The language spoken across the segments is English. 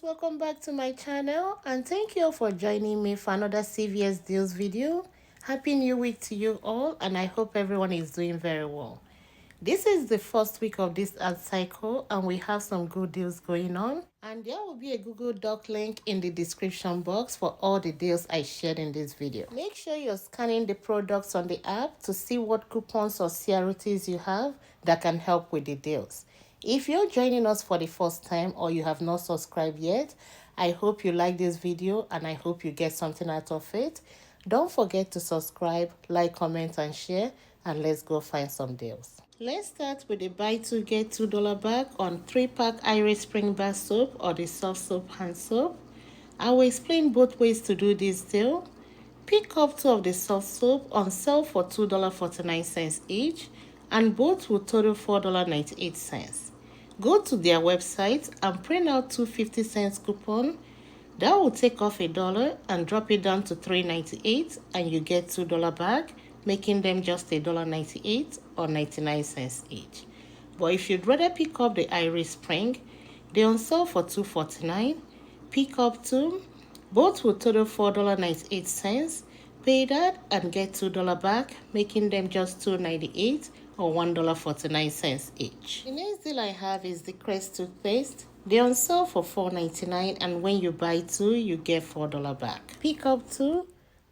welcome back to my channel and thank you all for joining me for another CVS deals video. Happy new week to you all and I hope everyone is doing very well. This is the first week of this ad cycle and we have some good deals going on, and there will be a Google Doc link in the description box for all the deals I shared in this video. Make sure you're scanning the products on the app to see what coupons or CRTs you have that can help with the deals. If you're joining us for the first time or you have not subscribed yet, I hope you like this video and I hope you get something out of it. Don't forget to subscribe, like, comment and share, and let's go find some deals. Let's start with the buy 2 get $2 bag on 3-pack Iris Spring Bar soap or the soft soap hand soap. I will explain both ways to do this deal. Pick up 2 of the soft soap on sale for $2.49 each, and both will total $4.98. Go to their website and print out 2 50-cent coupon. That will take off $1 and drop it down to $3.98, and you get $2 bag, making them just $1.98 or 99 cents each. But if you'd rather pick up the Iris Spring, they're on sale for $2.49. Pick up 2. Both will total $4.98. Pay that and get $2 back, making them just $2.98 or $1.49 each. The next deal I have is the Crest toothpaste. They're on sale for $4.99, and when you buy 2, you get $4 back. Pick up 2.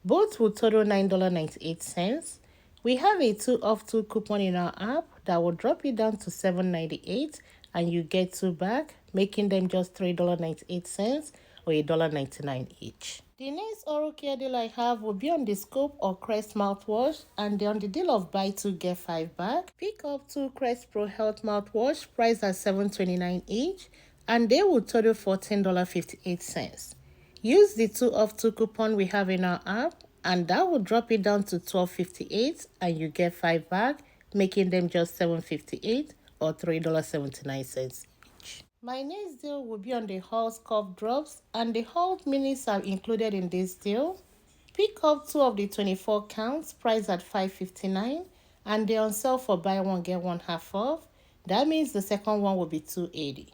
Both will total $9.98. We have a 2 off 2 coupon in our app that will drop it down to $7.98, and you get 2 back, making them just $3.98 or $1.99 each. The next oral care deal I have will be on the Scope or Crest mouthwash, and they're on the deal of buy 2 get 5 back. Pick up 2 Crest Pro Health mouthwash priced at $7.29 each, and they will total $14.58. Use the 2 off 2 coupon we have in our app, and that will drop it down to $12.58, and you get 5 back, making them just $7.58 or $3.79 each. My next deal will be on the Halls cough drops, and the Halls minis are included in this deal. Pick up 2 of the 24 counts priced at $5.59, and they're on sale for buy 1 get 1 half off. That means the second one will be $2.80.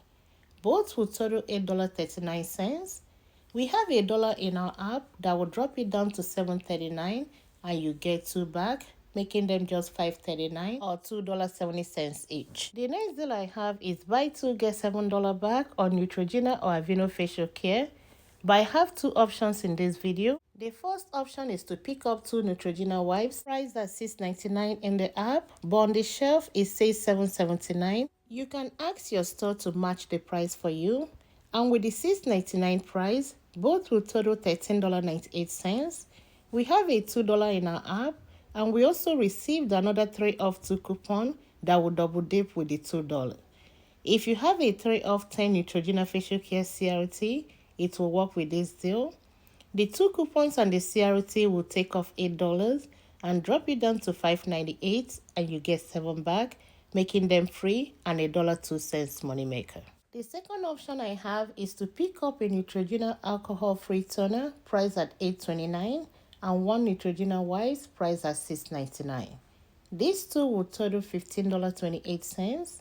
Both will total $8.39. We have $1 in our app that will drop it down to $7.39, and you get 2 back, making them just $5.39 or $2.70 each. The next deal I have is buy 2 get $7 back on Neutrogena or Aveeno facial care. But I have 2 options in this video. The first option is to pick up 2 Neutrogena wipes priced at $6.99 in the app, but on the shelf it says $7.79. You can ask your store to match the price for you, and with the $6.99 price, both will total $13.98. We have a $2 in our app, and we also received another 3 off 2 coupon that will double dip with the $2. If you have a 3 off 10 Neutrogena facial care CRT, it will work with this deal. The 2 coupons and the CRT will take off $8 and drop it down to $5.98, and you get 7 back, making them free and $1.02 moneymaker. The second option I have is to pick up a Neutrogena alcohol-free toner priced at $8.29 and 1 Neutrogena wipes priced at $6.99. These 2 will total $15.28.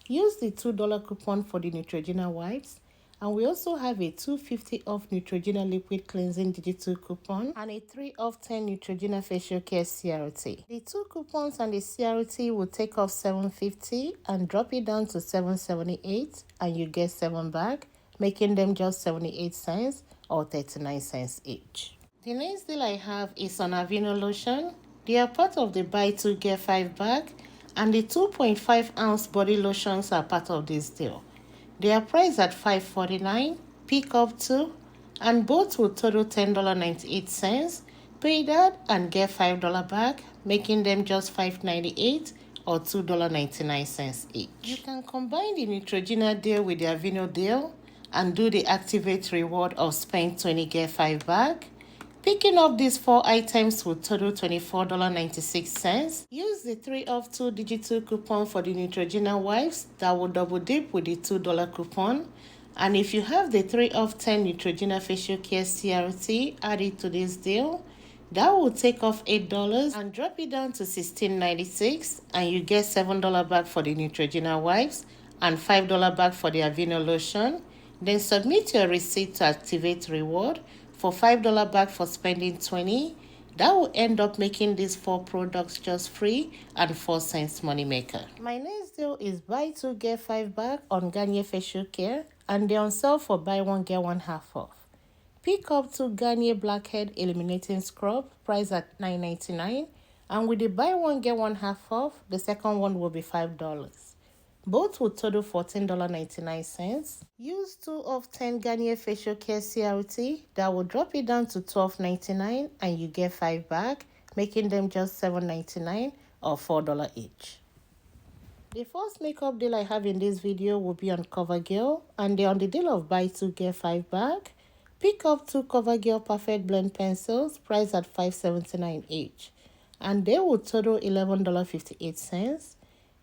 Use the $2 coupon for the Neutrogena wipes, and we also have a $2.50 off Neutrogena liquid cleansing digital coupon and a 3 off 10 Neutrogena facial care CRT. The 2 coupons and the CRT will take off $7.50 and drop it down to $7.78, and you get 7 back, making them just 78 cents or 39 cents each. The next deal I have is on Aveeno lotion. They are part of the buy 2 get 5 back, and the 2.5 ounce body lotions are part of this deal. They are priced at $5.49. Pick up 2, and both will total $10.98. Pay that and get $5 back, making them just $5.98 or $2.99 each. You can combine the Neutrogena deal with the Aveeno deal and do the activate reward of spend 20 get 5 back. Picking up these 4 items will total $24.96. Use the 3 off 2 digital coupon for the Neutrogena wipes that will double dip with the $2 coupon. And if you have the 3 off 10 Neutrogena facial care CRT added to this deal, that will take off $8 and drop it down to $16.96, and you get $7 back for the Neutrogena wipes and $5 back for the Aveeno lotion. Then submit your receipt to activate reward for $5 back for spending 20. That will end up making these 4 products just free and 4 cents money maker. My next deal is buy 2 get 5 back on Garnier facial care, and they're on sale for buy 1 get 1 half off. Pick up 2 Garnier Blackhead Eliminating Scrub, priced at $9.99, and with the buy 1 get 1 half off, the second one will be $5. Both will total $14.99. Use 2 of 10 Garnier Facial Care CRT. That will drop it down to $12.99 and you get 5 back, making them just $7.99 or $4 each. The first makeup deal I have in this video will be on CoverGirl, and they're on the deal of buy 2 get 5 back. Pick up 2 CoverGirl Perfect Blend pencils, priced at $5.79 each, and they will total $11.58.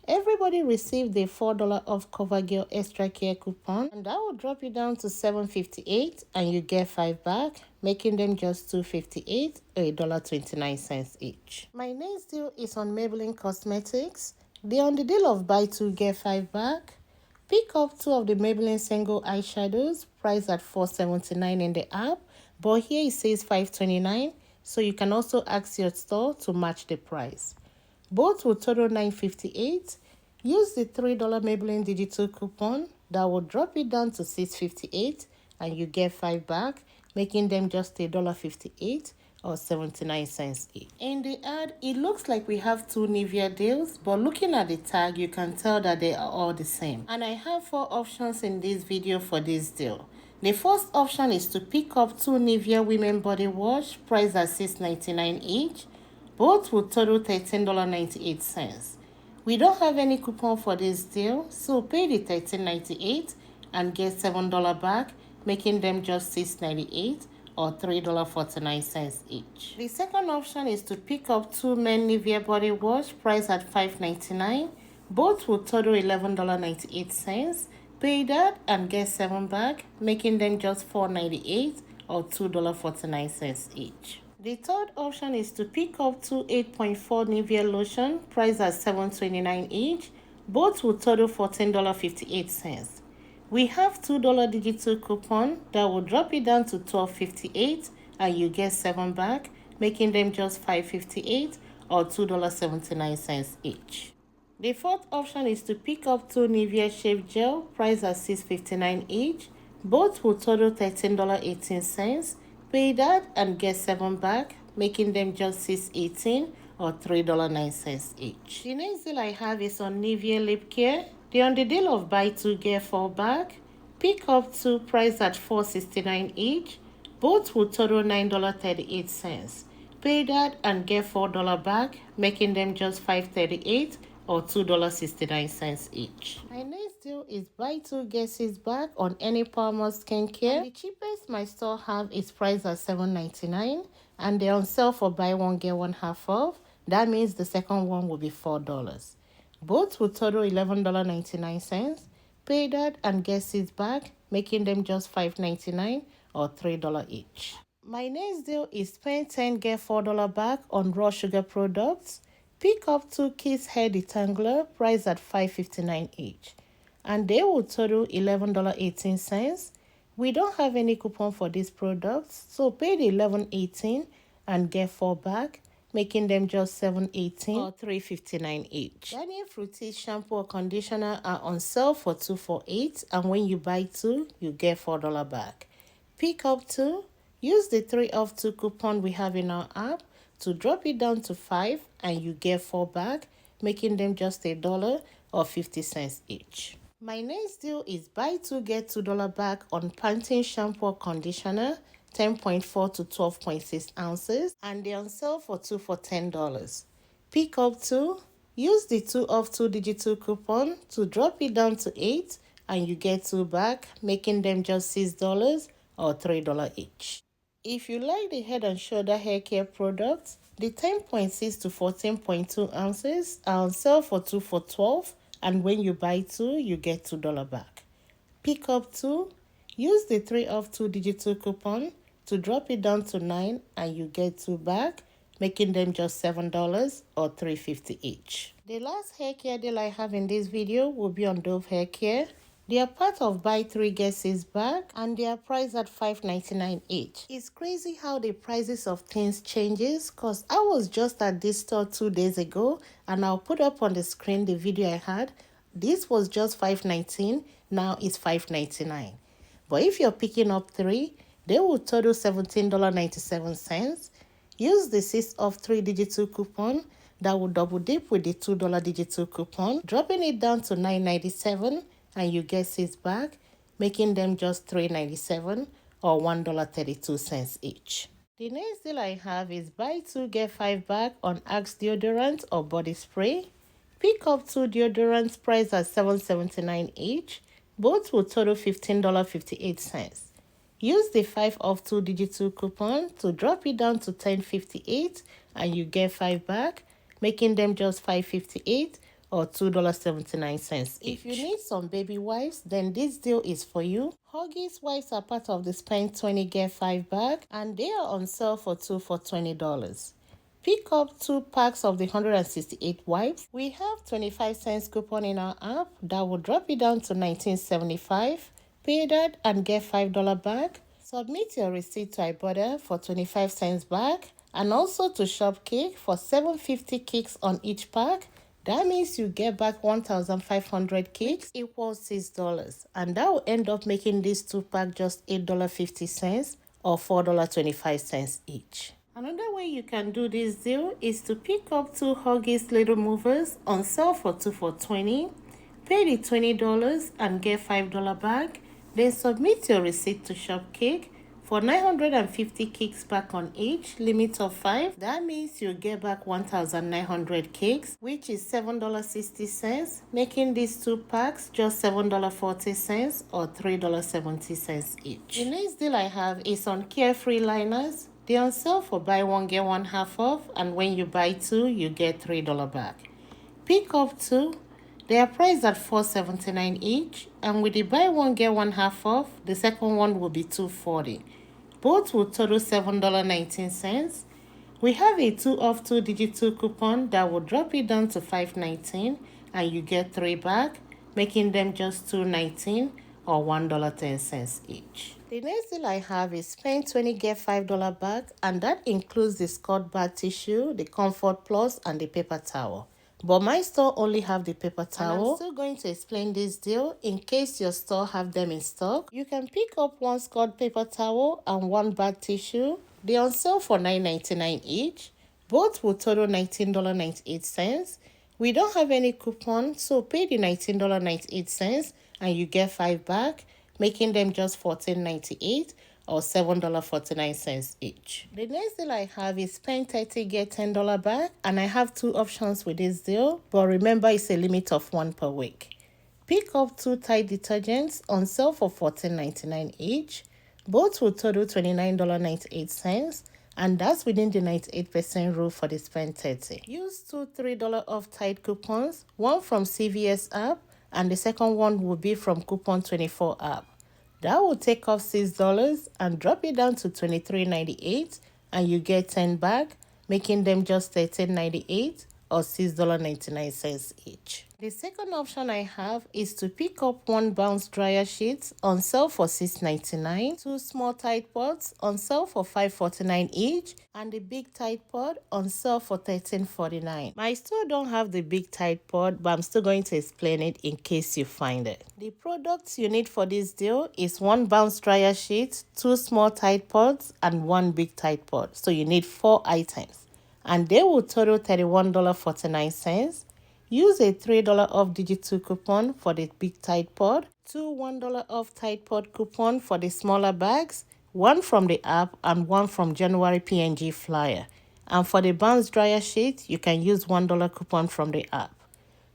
Everybody received a $4 off CoverGirl Extra Care coupon, and that will drop you down to $7.58 and you get 5 back, making them just $2.58 or $1.29 each. My next deal is on Maybelline Cosmetics. They're on the deal of buy 2 get 5 back. Pick up 2 of the Maybelline single eyeshadows, priced at $4.79 in the app, but here it says $5.29, so you can also ask your store to match the price. Both will total $9.58. Use the $3 Maybelline digital coupon. That will drop it down to $6.58 and you get 5 back, making them just $1.58 or 79 cents each. In the ad, it looks like we have 2 Nivea deals, but looking at the tag, you can tell that they are all the same. And I have 4 options in this video for this deal. The first option is to pick up 2 Nivea Women Body Wash, priced at $6.99 each. Both will total $13.98. We don't have any coupon for this deal, so pay the $13.98 and get $7 back, making them just $6.98 or $3.49 each. The second option is to pick up 2 men Nivea body wash, priced at $5.99. Both will total $11.98. Pay that and get 7 back, making them just $4.98 or $2.49 each. The third option is to pick up 2 8.4 Nivea lotion, priced at $7.29 each. Both will total $14.58. We have $2 digital coupon that will drop it down to $12.58 and you get 7 back, making them just $5.58 or $2.79 each. The fourth option is to pick up 2 Nivea shave gel, priced at $6.59 each. Both will total $13.18. Pay that and get 7 back, making them just $6.18 or $3.09 each. The next deal I have is on Nivea Lip Care. They're on the deal of buy 2 get 4 back. Pick up 2, priced at $4.69 each. Both will total $9.38. Pay that and get $4 back, making them just $5.38 or $2.69 each. My next deal is buy 2 get 6 back on any Palmer skincare. And the cheapest my store have is priced at $7.99, and they're on sale for buy 1 get 1 half off. That means the second one will be $4. Both will total $11.99. Pay that and get 6 back, making them just $5.99 or $3 each. My next deal is spend 10 get $4 back on raw sugar products. Pick up 2 Kiss Hair Detangler, priced at $5.59 each, and they will total $11.18. We don't have any coupon for these products, so pay the $11.18 and get 4 back, making them just $7.18 or $3.59 each. Garnier Fructis shampoo or conditioner are on sale for $2 for $8, and when you buy 2, you get $4 back. Pick up 2. Use the 3 off 2 coupon we have in our app to drop it down to 5 and you get 4 back, making them just $1 or 50 cents each. My next deal is buy 2 get $2 back on Pantene shampoo or conditioner, 10.4 to 12.6 ounces, and they're on sale for 2 for $10. Pick up 2. Use the 2 off 2 digital coupon to drop it down to 8 and you get 2 back, making them just $6 or $3 each. If you like the Head and Shoulder hair care products, the 10.6 to 14.2 ounces are on sale for 2 for $12, and when you buy 2, you get $2 back. Pick up 2. Use the 3 off 2 digital coupon to drop it down to 9 and you get 2 back, making them just $7 or $3.50 each. The last hair care deal I have in this video will be on Dove hair care. They are part of buy 3 get 6 bag and they are priced at $5.99 each. It's crazy how the prices of things changes cause I was just at this store 2 days ago and I'll put up on the screen the video I had. This was just $5.19, now it's $5.99. But if you're picking up 3, they will total $17.97. Use the 6 off 3 digital coupon that will double dip with the $2 digital coupon, dropping it down to $9.97 and you get 6 back, making them just $3.97 or $1.32 each. The next deal I have is buy 2 get 5 back on Axe deodorant or body spray. Pick up 2 deodorants priced at $7.79 each. Both will total $15.58. Use the 5 off 2 digital coupon to drop it down to $10.58 and you get 5 back, making them just $5.58 or $2.79 each. If you need some baby wipes, then this deal is for you. Huggies wipes are part of the spend 20 get 5 bag and they are on sale for 2 for $20. Pick up 2 packs of the 168 wipes. We have 25 cents coupon in our app that will drop it down to $19.75. Pay that and get $5 back. Submit your receipt to Ibotta for 25 cents back and also to Shopkick for 750 kicks on each pack. That means you get back 1,500 kicks equals $6 and that will end up making this 2 pack just $8.50 or $4.25 each. Another way you can do this deal is to pick up 2 Huggies Little Movers on sale for 2 for $20. Pay the $20 and get $5 back. Then submit your receipt to Shopkick for 950 kicks back on each, limit of 5. That means you get back 1,900 kicks, which is $7.60, making these 2 packs just $7.40 or $3.70 each. The next deal I have is on Carefree liners. They're on sale for buy 1 get 1 half off, and when you buy 2, you get $3 back. Pick up 2. They are priced at $4.79 each, and with the buy 1 get 1 half off, the second one will be $2.40. Both will total $7.19. We have a 2 off 2 digital coupon that will drop it down to $5.19 and you get 3 back, making them just $2.19 or $1.10 each. The next deal I have is spend 20 get $5 back, and that includes the Scott bath tissue, the Comfort Plus, and the paper towel. But my store only have the paper towel. And I'm still going to explain this deal in case your store have them in stock. You can pick up 1 Scott paper towel and 1 bath tissue. They are on sale for $9.99 each. Both will total $19.98. We don't have any coupon, so pay the $19.98 and you get 5 back, making them just $14.98 or $7.49 each. The next deal I have is spend 30 get $10 back, and I have 2 options with this deal, but remember it's a limit of 1 per week. Pick up 2 Tide detergents on sale for $14.99 each. Both will total $29.98, and that's within the 98% rule for the spend 30. Use 2 $3 off Tide coupons, one from CVS app and the second one will be from Coupon 24 app. That will take off $6 and drop it down to $23.98 and you get 10 back, making them just $13.98 or $6.99 each. The second option I have is to pick up 1 bounce dryer sheet on sale for $6.99, 2 small Tide pods on sale for $5.49 each, and the big Tide pod on sale for $13.49. My store don't have the big Tide pod, but I'm still going to explain it in case you find it. The products you need for this deal is 1 bounce dryer sheet, 2 small Tide pods, and 1 big Tide pod. So you need 4 items, and they will total $31.49. Use a $3 off digital coupon for the big Tide pod, 2 $1 off Tide pod coupon for the smaller bags, 1 from the app and 1 from January PNG flyer. And for the bounce dryer sheet, you can use $1 coupon from the app.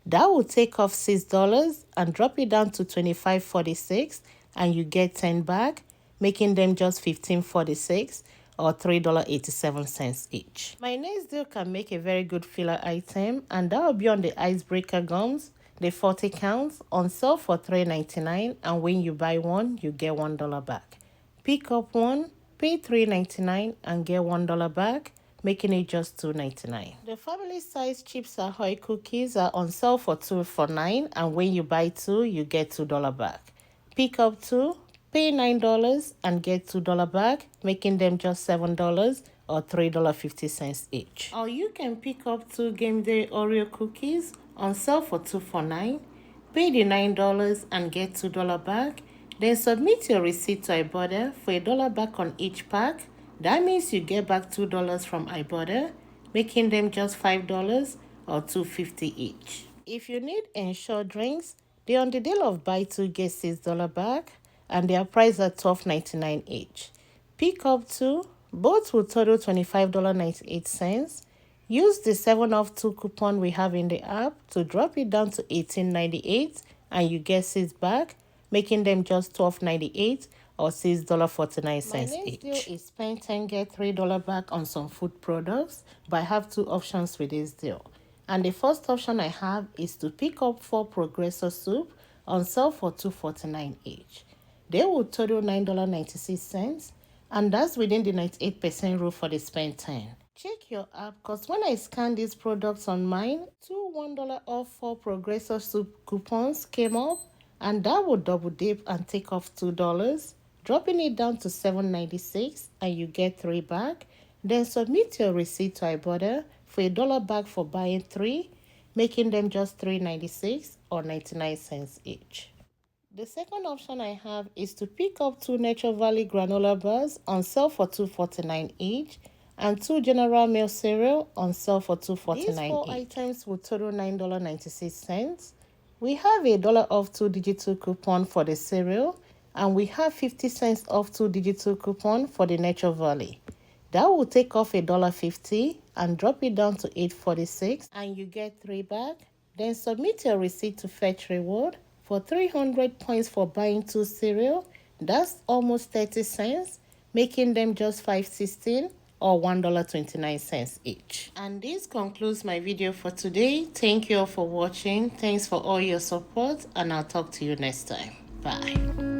That will take off $6 and drop it down to $25.46 and you get 10 back, making them just $15.46 or $3.87 each. My next deal can make a very good filler item, and that will be on the icebreaker gums, the 40 counts, on sale for $3.99, and when you buy 1, you get $1 back. Pick up 1, pay $3.99 and get $1 back, making it just $2.99. The family size Chips Ahoy cookies are on sale for $2 for $9, and when you buy 2, you get $2 back. Pick up 2, pay $9 and get $2 back, making them just $7 or $3.50 each. Or you can pick up 2 Game Day Oreo cookies on sale for $2 for $9, pay the $9 and get $2 back, then submit your receipt to Ibotta for $1 back on each pack. That means you get back $2 from Ibotta, making them just $5 or $2.50 each. If you need Ensure drinks, they're on the deal of buy 2 get $6 back, and they are priced at $12.99 each. Pick up 2, both will total $25.98. Use the 7 off 2 coupon we have in the app to drop it down to $18.98, and you get 6 back, making them just $12.98 or $6.49 My next each. deal Is spend 10 get $3 back on some food products, but I have 2 options with this deal. And the first option I have is to pick up 4 Progressor soup on sale for $2.49 each. They will total $9.96, and that's within the 98% rule for the spend 10. Check your app, because when I scan these products on mine, 2 $1 off 4 Progressor soup coupons came up, and that will double dip and take off $2, dropping it down to $7.96, and you get 3 back. Then submit your receipt to Ibotta for $1 back for buying 3, making them just $3.96 or 99 cents each. The second option I have is to pick up 2 Nature Valley granola bars on sale for $2.49 each, and 2 General Mills cereal on sale for $2.49 each. These 4 items will total $9.96. We have $1 off 2 digital coupon for the cereal, and we have 50 cents off 2 digital coupon for the Nature Valley. That will take off $1.50 and drop it down to $8.46, and you get 3 back. Then submit your receipt to Fetch Reward for 300 points for buying 2 cereal. That's almost 30 cents, making them just $5.16 or $1.29 each. And this concludes my video for today. Thank you all for watching. Thanks for all your support, and I'll talk to you next time. Bye.